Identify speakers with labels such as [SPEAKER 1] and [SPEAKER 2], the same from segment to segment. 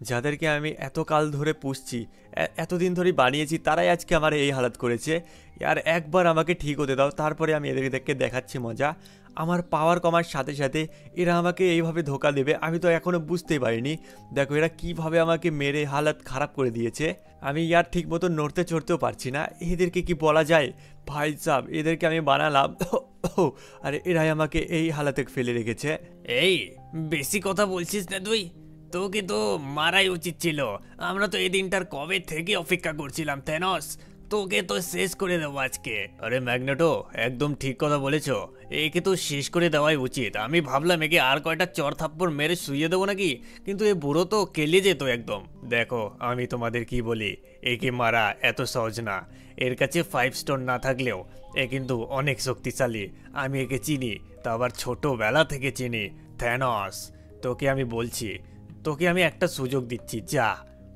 [SPEAKER 1] যাদেরকে আমি এতকাল ধরে পুষছি, এতদিন ধরে বানিয়েছি, তারাই আজকে আমার এই হালাত করেছে। আর একবার আমাকে ঠিক হতে দাও, তারপরে আমি এদেরকে দেখাচ্ছি মজা। আমার পাওয়ার কমার সাথে সাথে এরা আমাকে এইভাবে ধোকা দেবে আমি তো এখনও বুঝতেই পারিনি। দেখো এরা কিভাবে আমাকে মেরে হালাত খারাপ করে দিয়েছে। আমি ইয়ার ঠিক মতো নড়তে চড়তেও পারছি না। এদেরকে কি বলা যায় ভাই সাব, এদেরকে আমি বানালাম আর এরাই আমাকে এই হালাতে ফেলে রেখেছে।
[SPEAKER 2] এই বেশি কথা বলছিস না তুই? তোকে তো মারাই উচিত ছিল। আমরা তো এই দিনটার কবে থেকে অপেক্ষা করছিলাম থেনস। তোকে তো শেষ করে দেবো আজকে।
[SPEAKER 1] আরে ম্যাগনেটো, একদম ঠিক কথা বলেছো।
[SPEAKER 2] একে তো শেষ করে দেওয়াই উচিত। আমি ভাবলাম একে আর কয়টা চর থাপ্পড় মেরে শুইয়ে দেবো নাকি, কিন্তু এ বুড়ো তো কেলে যেত একদম।
[SPEAKER 1] দেখো আমি তোমাদের কি বলি, একে মারা এত সহজ না। এর কাছে 5 স্টোন না থাকলেও এ কিন্তু অনেক শক্তিশালী। আমি একে চিনি, তা আবার ছোটবেলা থেকে চিনি। থ্যানস, তোকে আমি বলছি, তোকে আমি একটা সুযোগ দিচ্ছি, যা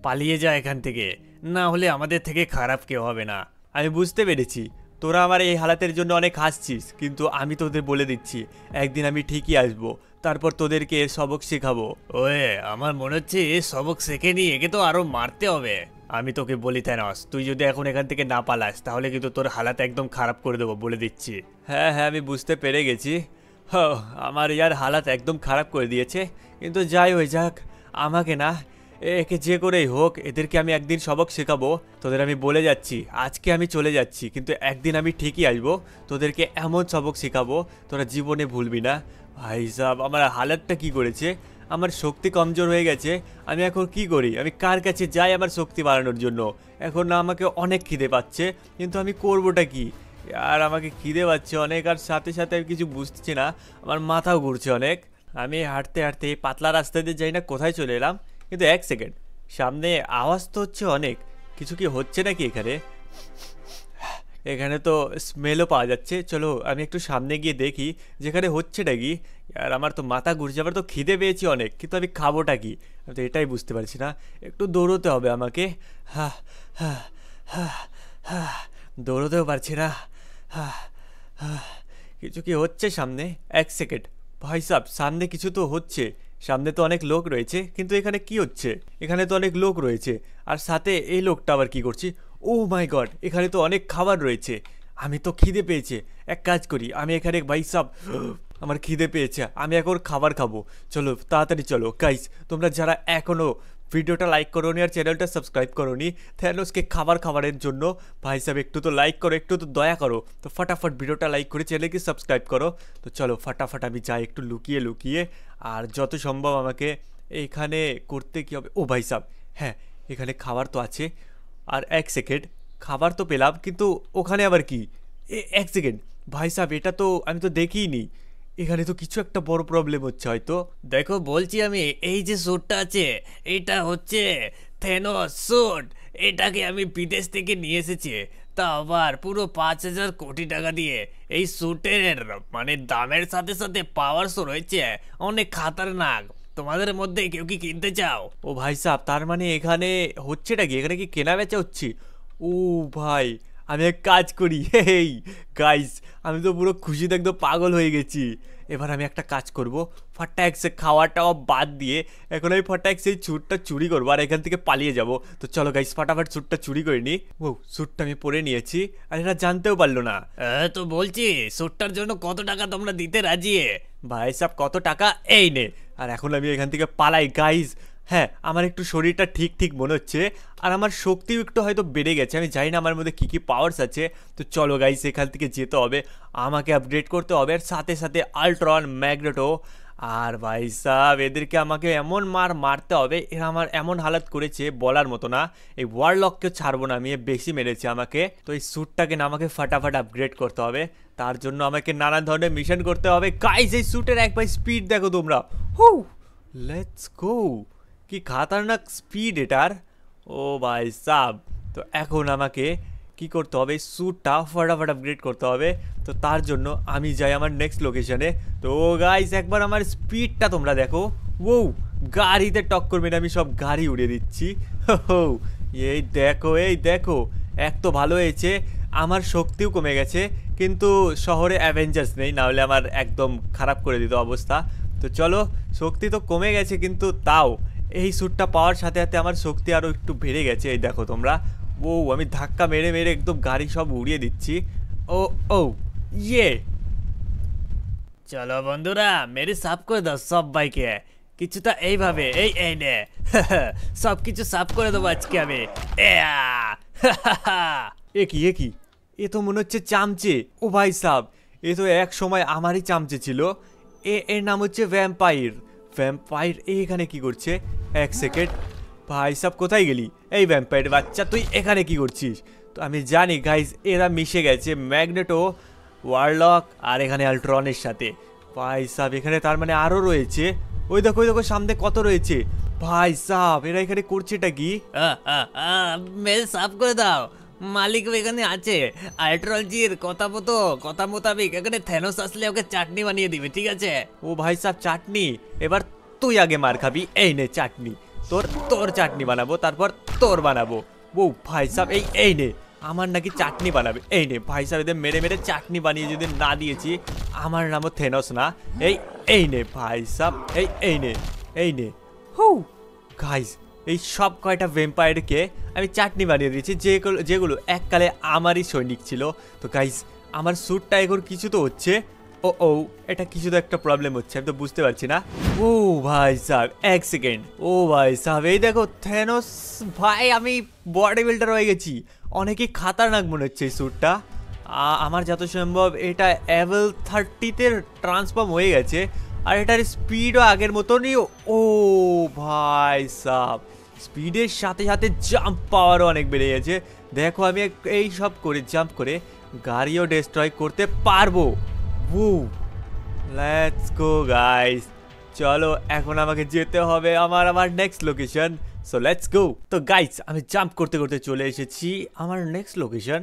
[SPEAKER 1] পালিয়ে যা এখান থেকে, না হলে আমাদের থেকে খারাপ কেউ হবে না। আমি বুঝতে পেরেছি তোরা আমার এই হালাতের জন্য অনেক হাসছিস, কিন্তু আমি তোদের বলে দিচ্ছি একদিন আমি ঠিকই আসবো, তারপর তোদেরকে এর সবক শেখাবো।
[SPEAKER 2] ওয়ে, আমার মনে হচ্ছে এ সবক শেখেনি, একে তো আরো মারতে হবে।
[SPEAKER 1] আমি তোকে বলি থ্যানস, তুই যদি এখন এখান থেকে না পালাস তাহলে কিন্তু তোর হালাত একদম খারাপ করে দেবো বলে দিচ্ছি। হ্যাঁ হ্যাঁ, আমি বুঝতে পেরে গেছি। আমার ইয়ার হালাত একদম খারাপ করে দিয়েছে, কিন্তু যাই হয়ে যাক, আমাকে না, একে যে করেই হোক এদেরকে আমি একদিন সবক শেখাবো। তোদের আমি বলে যাচ্ছি, আজকে আমি চলে যাচ্ছি, কিন্তু একদিন আমি ঠিকই আসবো, তোদেরকে এমন সবক শেখাবো তোরা জীবনে ভুলবি না। ভাই সাহেব, আমার হালাতটা কি করেছে, আমার শক্তি কমজোর হয়ে গেছে। আমি এখন কি করি, আমি কার কাছে যাই আমার শক্তি বাড়ানোর জন্য? এখন না আমাকে অনেক খিদে পাচ্ছে, কিন্তু আমি করবোটা কি? আর আমাকে খিদে পাচ্ছে অনেক, আর সাথে সাথে আমি কিছু বুঝছি না, আমার মাথাও ঘুরছে অনেক। আমি হাঁটতে হাঁটতে পাতলা রাস্তা দিয়ে যাই না কোথায় চলে এলাম, কিন্তু এক সেকেন্ড, সামনে আওয়াজ তো হচ্ছে অনেক। কিছু কি হচ্ছে নাকি এখানে? এখানে তো স্মেলও পাওয়া যাচ্ছে। চলো আমি একটু সামনে গিয়ে দেখি যেখানে হচ্ছেটা কি। আর আমার তো মাথা ঘুরছে, আবার তো খিদে পেয়েছি অনেক, কিন্তু আমি খাবোটা কি আমি তো এটাই বুঝতে পারছি না। একটু দৌড়োতে হবে আমাকে। হা হা হা হা, দৌড়োতেও পারছি না। হা হা, কিছু কি হচ্ছে সামনে? এক সেকেন্ড ভাই সাব, সামনে কিছু তো হচ্ছে। সামনে তো অনেক লোক রয়েছে, কিন্তু এখানে কি হচ্ছে? এখানে তো অনেক লোক রয়েছে, আর সাথে এই লোকটা আবার কি করছি? ও মাই গড, এখানে তো অনেক খাবার রয়েছে। আমি তো খিদে পেয়েছে, এক কাজ করি, আমি এখানে ভাই সাব, আমার খিদে পেয়েছে, আমি এখন খাবার খাবো। চলো তাড়াতাড়ি চলো গাইস, তোমরা যারা এখনো ভিডিওটা লাইক করোনি আর চ্যানেলটা সাবস্ক্রাইব করোনি, থ্যানোসকে খাবারের জন্য ভাই সাহেব একটু তো লাইক করো, একটু তো দয়া করো। তো ফটাফট ভিডিওটা লাইক করে চ্যানেলকে সাবস্ক্রাইব করো। তো চলো ফটাফট আমি যাই একটু লুকিয়ে লুকিয়ে, আর যত সম্ভব আমাকে এইখানে করতে কি হবে। ও ভাই সাহেব, হ্যাঁ এখানে খাবার তো আছে। আর এক সেকেন্ড, খাবার তো পেলাম, কিন্তু ওখানে আবার কি? এক সেকেন্ড ভাই সাহেব, এটা তো আমি তো দেখিইনি। এখানে তো কিছু একটা বড় প্রবলেম হচ্ছে হয়তো।
[SPEAKER 2] দেখো বলছি আমি, এই যে স্যুটটা আছে এটা হচ্ছে থেনোস স্যুট। এটাকে আমি বিদেশ থেকে নিয়ে এসেছি, তা আবার পুরো 5,000 কোটি টাকা দিয়ে। এই স্যুটের মানে দামের সাথে সাথে পাওয়ারসও রয়েছে, অনেক খাতারনাক। তোমাদের মধ্যে কেউ কি কিনতে চাও?
[SPEAKER 1] ও ভাই সাহেব, তার মানে এখানে হচ্ছেটা কি, এখানে কি কেনা বেচা হচ্ছে? ও ভাই, আমি এক কাজ করি, হেই গাইস, আমি তো পুরো খুশিতে একদম পাগল হয়ে গেছি। এবার আমি একটা কাজ করব, ফটাকসে খাওয়াটাও বাদ দিয়ে এখন আমি ফটাকসে এই স্যুটটা চুরি করবো আর এখান থেকে পালিয়ে যাব। তো চলো গাইস, ফটাফট স্যুটটা চুরি করে নিই। ও স্যুটটা আমি পরে নিয়েছি, আর এরা জানতেও পারলো না।
[SPEAKER 2] তো বলছি স্যুটটার জন্য কত টাকা তোমরা দিতে রাজি?
[SPEAKER 1] ভাই সাহেব কত টাকা, এই নে। আর এখন আমি এখান থেকে পালাই গাইস। হ্যাঁ, আমার একটু শরীরটা ঠিক ঠিক মনে হচ্ছে, আর আমার শক্তিও একটু হয়তো বেড়ে গেছে। আমি জানি না আমার মধ্যে কী কী পাওয়ার্স আছে। তো চলো গাইস, এখান থেকে যেতে হবে, আমাকে আপগ্রেড করতে হবে, আর সাথে সাথে আল্ট্রন, ম্যাগনেটো। আর ভাই সাহেব, এদেরকে আমাকে এমন মারতে হবে, এরা আমার এমন হালাত করেছে বলার মতো না। এই ওয়ারলককেও ছাড়বো না আমি, বেশি মেরেছে আমাকে। তো এই স্যুটটাকে না আমাকে ফাটাফাট আপগ্রেড করতে হবে, তার জন্য আমাকে নানান ধরনের মিশন করতে হবে। গাইস এই স্যুটের একবার স্পিড দেখো তোমরা, হু, লেটস গো, কি খাতারনাক স্পিড এটার। ও ভাই সাব, তো এখন আমাকে কি করতে হবে, স্যুটটা ফটাফট আপগ্রেড করতে হবে। তো তার জন্য আমি যাই আমার নেক্সট লোকেশনে। তো গাইস একবার আমার স্পিডটা তোমরা দেখো, ও গাড়িতে টক্কর মেরে আমি সব গাড়ি উড়িয়ে দিচ্ছি। এই দেখো, এই দেখো, এক তো ভালো হয়েছে আমার শক্তিও কমে গেছে, কিন্তু শহরে অ্যাভেঞ্জার্স নেই, নাহলে আমার একদম খারাপ করে দিত অবস্থা। তো চলো, শক্তি তো কমে গেছে, কিন্তু তাও এই স্যুটটা পাওয়ার সাথে সাথে আমার শক্তি আরও একটু বেড়ে গেছে। এই দেখো তোমরা, ও আমি ধাক্কা মেরে মেরে একদম গাড়ি সব উড়িয়ে দিচ্ছি। ও ও ইয়ে,
[SPEAKER 2] চলো বন্ধুরা, মেরে সাফ করে দাও সব বাইকে কিছুটা এইভাবে। এই এই নে সব কিছু সাফ করে দেবো আজকে আমি।
[SPEAKER 1] এ কি এ তো মনে হচ্ছে চামচে। ও ভাই সাব, এ তো এক সময় আমারই চামচে ছিল। এর নাম হচ্ছে ভ্যাম্পায়ার। ভ্যাম্পায়ার এখানে কি করছে? এক সেকেন্ড, ভাই সাব কোথায় গেলি? এই ভ্যাম্পায়ার বাচ্চা, তুই এখানে কি করছিস? তো আমি জানি গাইজ, এরা মিশে গেছে ম্যাগনেটো, ওয়ারলক আর এখানে আল্ট্রনের সাথে। ভাই সাব এখানে তার মানে আরও রয়েছে। ওই দেখো সামনে কত রয়েছে। ভাই সাব এরা এখানে করছেটা কি?
[SPEAKER 2] মেরে সাফ করে দাও, মালিক এখানে আছে। আল্ট্রলজির কথা মোতাবেক এখানে থেনোস আসলে ওকে চাটনি বানিয়ে দিবে, ঠিক আছে?
[SPEAKER 1] ও ভাই সাব চাটনি, এবার তুই আগে মার খাবি। এই নে চাটনি, তোর চাটনি বানাবো, তারপর তোর বানাবো। ও ভাই সাব এই নে, আমার নাকি চাটনি বানাবে। এই নে ভাই সাব, এদের মেরে মেরে চাটনি বানিয়ে যদি না দিয়েছি, আমার নামও থেনোস না। এই নে ভাই সাব, এই নে হু গাইস, এই সব কয়টা ভ্যাম্পায়ারকে আমি চাটনি বানিয়ে দিয়েছি, যেগুলো এককালে আমারই সৈনিক ছিল। তো গাইস, আমার স্যুটটা এখন কিছু তো হচ্ছে। ও এটা কিছু তো একটা প্রবলেম হচ্ছে, আমি তো বুঝতে পারছি না। ও ভাই সাহেব এক সেকেন্ড, ও ভাই সাহেব এই দেখো থেনোস ভাই, আমি বডি বিল্ডার হয়ে গেছি। অনেকই খাতারনাক মনে হচ্ছে এই স্যুটটা। আমার যত সম্ভব এটা এভেল 30-তে ট্রান্সফর্ম হয়ে গেছে, আর এটার স্পিডও আগের মতনই। ও ভাই সাহেব, স্পিডের সাথে সাথে জাম্প পাওয়ারও অনেক বেড়ে গেছে। দেখো আমি এই সব করে জাম্প করে গাড়িও ডিস্ট্রয় করতে পারবো। লেটস গো গাইস, চলো এখন আমাকে যেতে হবে আমার next location. So let's go. তো গাইস, আমি জাম্প করতে করতে চলে এসেছি আমার নেক্সট লোকেশন।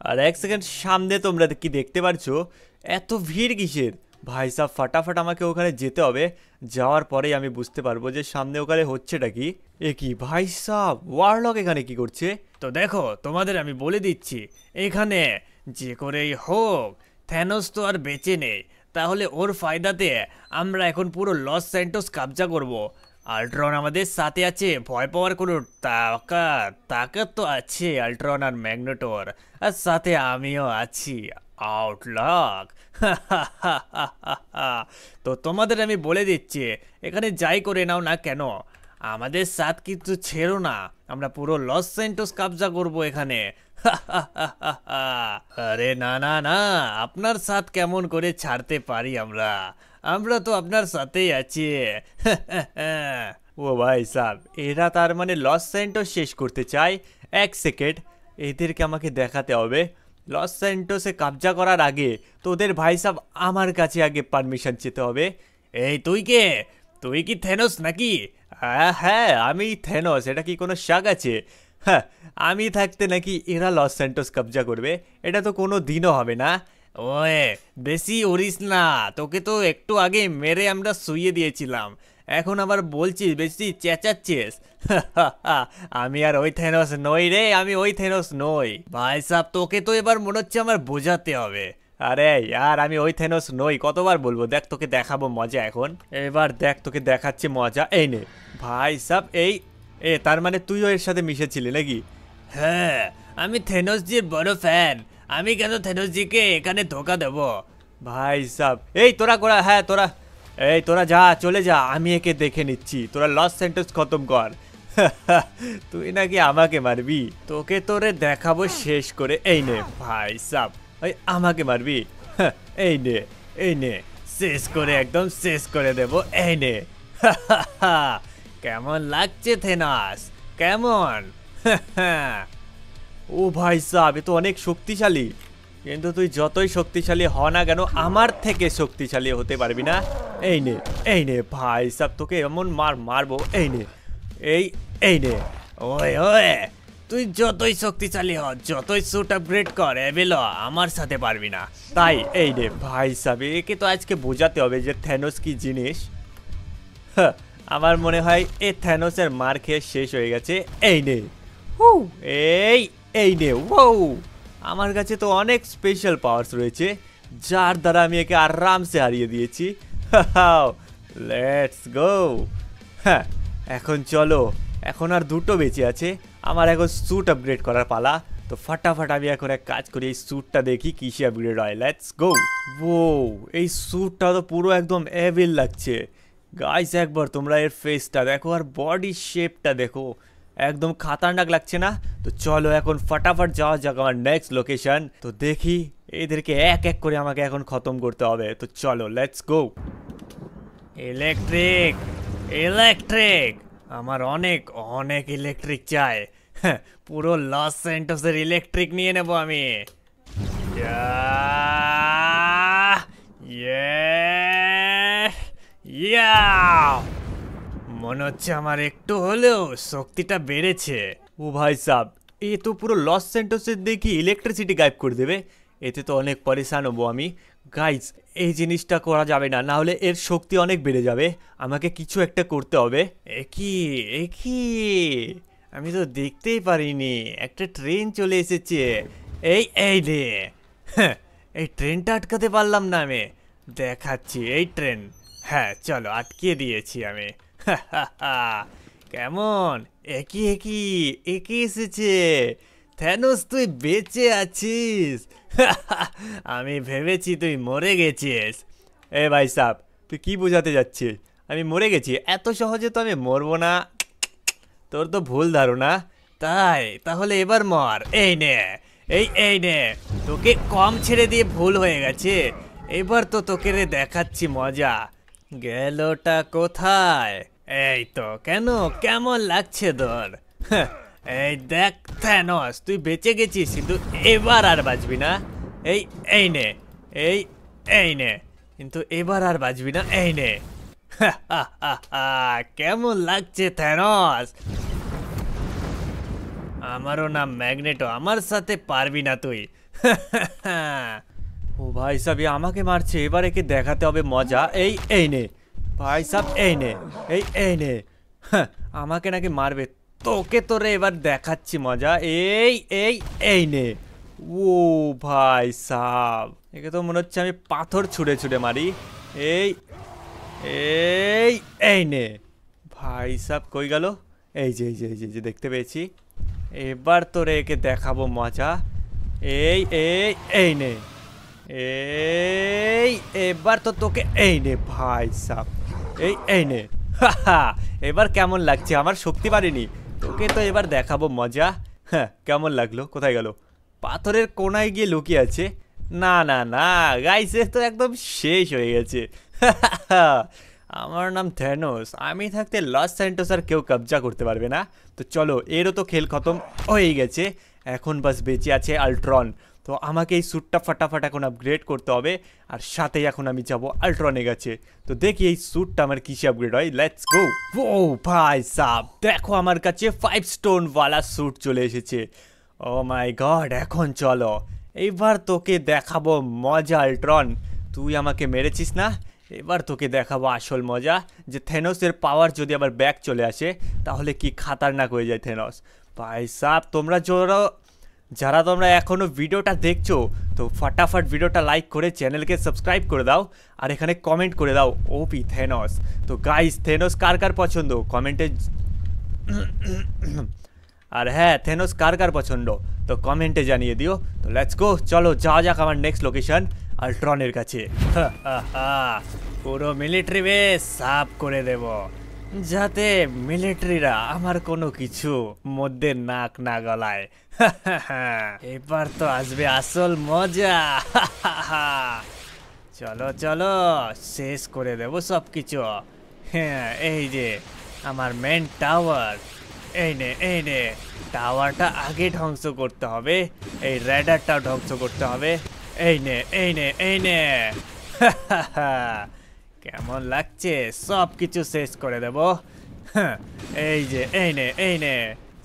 [SPEAKER 1] আর এক সেকেন্ড, সামনে তোমরা কি দেখতে পারছো? এত ভিড় কিসের? ভাই সাহ ফাটাফাট আমাকে ওখানে যেতে হবে। যাওয়ার পরেই আমি বুঝতে পারবো যে সামনে ওখানে হচ্ছেটা কি। এ কি ভাই সাহ, ওয়ারলক এখানে কি করছে?
[SPEAKER 2] তো দেখো, তোমাদের আমি বলে দিচ্ছি, এখানে যে করেই হোক থেনোস তো আর বেঁচে নেই, তাহলে ওর ফায়দাতে আমরা এখন পুরো লস স্যান্টোস কবজা করব। আল্ট্রন আমাদের সাথে আছে, ভয় পাওয়ার কোনো তাকাত তো আছে আল্ট্রন আর ম্যাগনেটোর, আর সাথে আমিও আছি, আউটলক। তো তোমাদের আমি বলে দিচ্ছি, এখানে যাই করে নাও না কেন, আমাদের সাথ কিন্তু ছেড়ো না, আমরা পুরো লস স্যান্টোস কবজা করব এখানে। আরে না না না, আপনার সাথ কেমন করে ছাড়তে পারি আমরা তো আপনার সাথেই আছি।
[SPEAKER 1] ও ভাই সাহেব, এরা তার মানে লস স্যান্টোস শেষ করতে চায়। এক সেকেন্ড, এদেরকে আমাকে দেখাতে হবে। লস স্যান্টোসে কবজা করার আগে তোদের ভাই সাহেব আমার কাছে আগে পারমিশন চেতে হবে।
[SPEAKER 2] এই তুই কি থেনোস নাকি?
[SPEAKER 1] হ্যাঁ আমি থেনোস, এটা কি কোনো শাক আছে? হ্যাঁ, আমি থাকতে নাকি এরা লস স্যান্টোস কবজা করবে? এটা তো কোনো দিনও হবে না।
[SPEAKER 2] ওয়ে বেশি উড়িস না, তোকে তো একটু আগে মেরে আমরা শুইয়ে দিয়েছিলাম, এখন আবার বলছিস বেশি চেঁচাচ্ছিস।
[SPEAKER 1] আমি আর ওই থেনোস নই রে, আমি ওই থেনোস নই।
[SPEAKER 2] ভাই সাহেব, তোকে তো এবার মনে হচ্ছে আমার বোঝাতে হবে।
[SPEAKER 1] আরে ইয়ার, আমি ওই থেনোস নই, কতবার বলবো? দেখ তোকে দেখাবো মজা এখন, এবার দেখ তোকে দেখাচ্ছি মজা। এই নে ভাই সাহেব, তার মানে তুইও এর সাথে মিশেছিলি নাকি?
[SPEAKER 2] হ্যাঁ, আমি থেনোসজির বড় ফ্যান, আমি কেন থেনোসজিকে এখানে ধোকা দেব?
[SPEAKER 1] ভাই সাহেব তোরা যা, চলে যা, আমি একে দেখে নিচ্ছি। তোরা লস স্যান্টোস খতম কর। তুই নাকি আমাকে মারবি? তোকে তোরে দেখাবো শেষ করে। এই নে ভাই সাহেব, আমাকে মারবি? এই নে
[SPEAKER 2] শেষ করে, একদম শেষ করে দেব। এই নে। কেমন লাগছে থেনাস, কেমন?
[SPEAKER 1] ও ভাই সাহেব, এ তো অনেক শক্তিশালী, কিন্তু তুই যতই শক্তিশালী হ না কেন আমার থেকে শক্তিশালী হতে পারবি না। এই নে ভাই সাহেব, তোকে এমন মারবো। এই নে।
[SPEAKER 2] ওয়ে তুই যতই শক্তিশালী হ, যতই স্যুট আপগ্রেড কর, এবেলো আমার সাথে পারবি না।
[SPEAKER 1] তাই এই নে ভাই সাহেব, একে তো আজকে বোঝাতে হবে যে থেনোস কি জিনিস। আমার মনে হয় এ থেনোসের মার খেয়ে শেষ হয়ে গেছে। এই নে আমার কাছে তো অনেক স্পেশাল পাওয়ার্স রয়েছে, যার দ্বারা আমি একে আরামসে হারিয়ে দিয়েছি। Let's go. হ্যাঁ, এখন চলো, এখন আর দুটো বেঁচে আছে, আমার এখন স্যুট আপগ্রেড করার পালা। তো ফাটাফাট আমি এখন এক কাজ করি, এই স্যুটটা দেখি কিসে আপগ্রেড হয়। Let's go. ও, এই স্যুটটা তো পুরো একদম এভিল লাগছে গাইস। একবার তোমরা এর ফেসটা দেখো আর বডি শেপটা দেখো, একদম খাতারনাক লাগছে না? তো চলো এখন ফাটাফাট যাওয়া যাক আমার নেক্সট লোকেশন। তো দেখি এদেরকে এক এক করে আমাকে এখন খতম করতে হবে। তো চলো লেটস গো।
[SPEAKER 2] ইলেকট্রিক, ইলেকট্রিক, আমার অনেক অনেক ইলেকট্রিক চাই। হ্যাঁ, পুরো লস স্যান্টোসের ইলেকট্রিক নিয়ে নেব আমি। মনে হচ্ছে আমার একটু হলেও শক্তিটা বেড়েছে।
[SPEAKER 1] ও ভাই সাব, এ তো পুরো লস সেন্টোসের দেখি ইলেকট্রিসিটি গায়েব করে দেবে। এতে তো অনেক পরেশান হবো আমি। গাইজ, এই জিনিসটা করা যাবে না, না হলে এর শক্তি অনেক বেড়ে যাবে। আমাকে কিছু একটা করতে হবে।
[SPEAKER 2] একই আমি তো দেখতেই পারিনি, একটা ট্রেন চলে এসেছে। এই রে, হ্যাঁ, এই ট্রেনটা আটকাতে পারলাম না আমি। দেখাচ্ছি এই ট্রেন। হ্যাঁ চলো, আটকিয়ে দিয়েছি আমি। কেমন একই এসেছে। থ্যানোস, তুই বেঁচে আছিস। আমি ভেবেছি তুই মরে গেছিস।
[SPEAKER 1] এ ভাই সাব, তুই কি বোঝাতে যাচ্ছিস আমি মরে গেছি? এত সহজে তো আমি মরবো না, তোর তো ভুল ধারণা।
[SPEAKER 2] তাই তাহলে এবার মর। এই নে, তোকে কম ছেড়ে দিয়ে ভুল হয়ে গেছে। এবার তো তোকে রে দেখাচ্ছি মজা। গেলোটা কোথায়? এই তো, কেমন লাগছে তোর? এই দেখ থ্যানোস, তুই বেঁচে গেছিস, কিন্তু এবার আর বাঁচবি না। এই নে, এই নে, কিন্তু এবার আর বাঁচবি না। এই নে। কেমন লাগছে থ্যানোস? আমারও নাম ম্যাগনেটো, আমার সাথে পারবি না তুই।
[SPEAKER 1] ও ভাই সাব, এ আমাকে মারছে, এবার একে দেখাতে হবে মজা। এই নে ভাই সাব, এই নে। হ্যাঁ, আমাকে নাকি মারবে, তোকে তোরে এবার দেখাচ্ছি মজা। এই নে। ও ভাই সাব, একে তো মনে হচ্ছে আমি পাথর ছুঁড়ে ছুঁড়ে মারি। এই নে ভাই সাব, কই গেল? এই যে দেখতে পেয়েছি। এবার তোরে একে দেখাবো মজা। এই নে। এবার তো তোকে এই নে ভাই সাব, এই নে। এবার কেমন লাগছে? আমার শক্তি বাড়েনি, তোকে তো এবার দেখাবো মজা। হ্যাঁ, কেমন লাগলো? কোথায় গেল? পাথরের কোনায় গিয়ে লুকিয়ে আছে। না গাইস, এ তো একদম শেষ হয়ে গেছে। আমার নাম থ্যানোস, আমি থাকতে লস স্যান্টোস আর কেউ কবজা করতে পারবে না। তো চলো, এরও তো খেল খতম হয়ে গেছে, এখন বাস বেঁচে আছে আল্ট্রন। তো আমাকে এই স্যুটটা ফাটাফাট এখন আপগ্রেড করতে হবে, আর সাথেই এখন আমি যাব আল্ট্রনের কাছে। তো দেখি এই স্যুটটা আমার কিসে আপগ্রেড হয়। Let's go. ও ভাই সাব, দেখো আমার কাছে 5 স্টোন ওয়ালা স্যুট চলে এসেছে। ও মাই গড, এখন চলো, এইবার তোকে দেখাবো মজা আল্ট্রন। তুই আমাকে মেরেছিস না, এবার তোকে দেখাবো আসল মজা, যে থেনোসের পাওয়ার যদি আবার ব্যাক চলে আসে তাহলে কি খাতারনাক হয়ে যায় থেনোস। ভাই সাব, যারা তোমরা এখনও ভিডিওটা দেখছো, তো ফাটাফাট ভিডিওটা লাইক করে চ্যানেলকে সাবস্ক্রাইব করে দাও, আর এখানে কমেন্ট করে দাও ওপি থেনোস। তো গাইস, থেনোস কার কার পছন্দ কমেন্টে, আর হ্যাঁ, থেনোস কার কার পছন্দ তো কমেন্টে জানিয়ে দিও। তো লেটস গো, চলো যাওয়া যাক আমার নেক্সট লোকেশন আল্ট্রনের কাছে।
[SPEAKER 2] পুরো মিলিটারি বেস সাফ করে দেব, যাতে মিলিটারিরা আমার কোনো কিছু মধ্যে নাক না গলায়। এবার তো আসবে আসল মজা। চলো শেষ করে দেব সব কিছু। হ্যাঁ, এই যে আমার মেন টাওয়ার। এই নে টাওয়ারটা আগে ধ্বংস করতে হবে, এই রেডারটাও ধ্বংস করতে হবে। এই নে। কেমন লাগছে? সব কিছু শেষ করে দেব। এই যে এই নে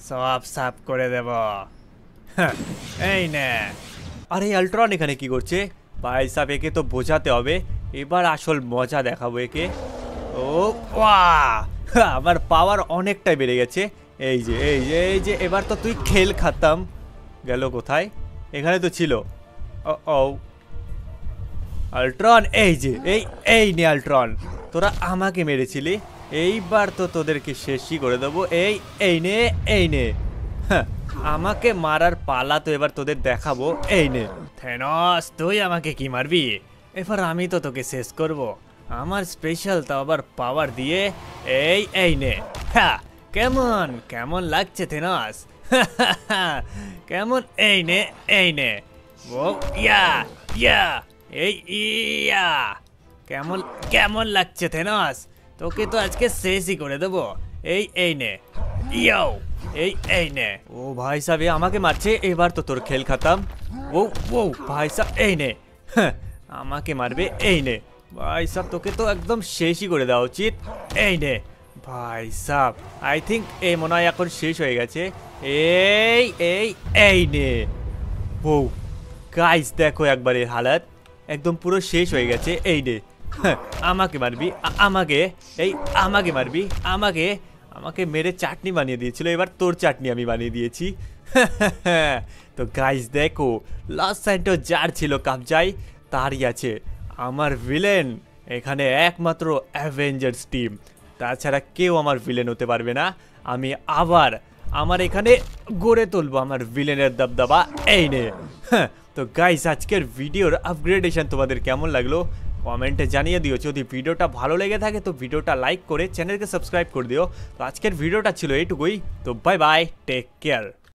[SPEAKER 2] সব সাফ করে দেব। এই নে।
[SPEAKER 1] আরে আল্ট্রন এখানে কি করছে? ভাই সাহেব, একে তো বোঝাতে হবে, এবার আসল মজা দেখাবো একে। ও ওয়াহ, আমার পাওয়ার অনেকটাই বেড়ে গেছে। এই যে এবার তো তুই খেল খাতাম। গেল কোথায়? এখানে তো ছিল। ও আল্ট্রন, এই নে আল্ট্রন, তোরা আমাকে মেরেছিলি, এইবার তো তোদেরকে শেষই করে দেবো। এই নে, এই নে। হ্যাঁ, আমাকে মারার পালা তো এবার তোদের দেখাবো। এই নে।
[SPEAKER 2] থেনস, তুই আমাকে কি মারবি? এবার আমি তো তোকে শেষ করব আমার স্পেশাল তো আবার পাওয়ার দিয়ে। এই নে। হ্যাঁ, কেমন কেমন লাগছে থেনস? কেমন? এই নে। ও ইয়া ইয়া, এই ইয়া। কেমন কেমন লাগছে থেনস? তোকে তো আজকে শেষই করে দেবো। এই নে। ইয়াও, এই নে।
[SPEAKER 1] ও ভাই সাহেব, এ আমাকে মারছে। এবার তো তোর খেল খাতাম। ও ও ভাই সাহেব, এই নে। হ্যাঁ, আমাকে মারবে। এই নে ভাই সাহেব, তোকে তো একদম শেষই করে দেওয়া উচিত। এই নে ভাই সাহেব, আই থিঙ্ক এই মনে হয় এখন শেষ হয়ে গেছে। এই এই এই নে। ও গাইস, দেখো একবার এর হালাত, একদম পুরো শেষ হয়ে গেছে। এই নে। হ্যাঁ, আমাকে মারবি? আমাকে? আমাকে মারবি? আমাকে আমাকে মেরে চাটনি বানিয়ে দিয়েছিল, এবার তোর চাটনি আমি বানিয়ে দিয়েছি। তো গাইস দেখো, লস স্যান্টোস যার ছিল কাবজায় তারই আছে আমার ভিলেন। এখানে একমাত্র অ্যাভেঞ্জার্স টিম, তাছাড়া কেউ আমার ভিলেন হতে পারবে না। আমি আবার আমার এখানে গড়ে তুলবো আমার ভিলেনের দবদবা। এই নে। তো গাইস, আজকের ভিডিওর আপগ্রেডেশন তোমাদের কেমন লাগলো কমেন্টে জানিয়ে দিও। যদি ভিডিওটা ভালো লেগে থাকে তো ভিডিওটা লাইক করে চ্যানেলকে সাবস্ক্রাইব করে দিও। তো আজকের ভিডিওটা ছিল এইটুকুই। তো বাই বাই, টেক কেয়ার।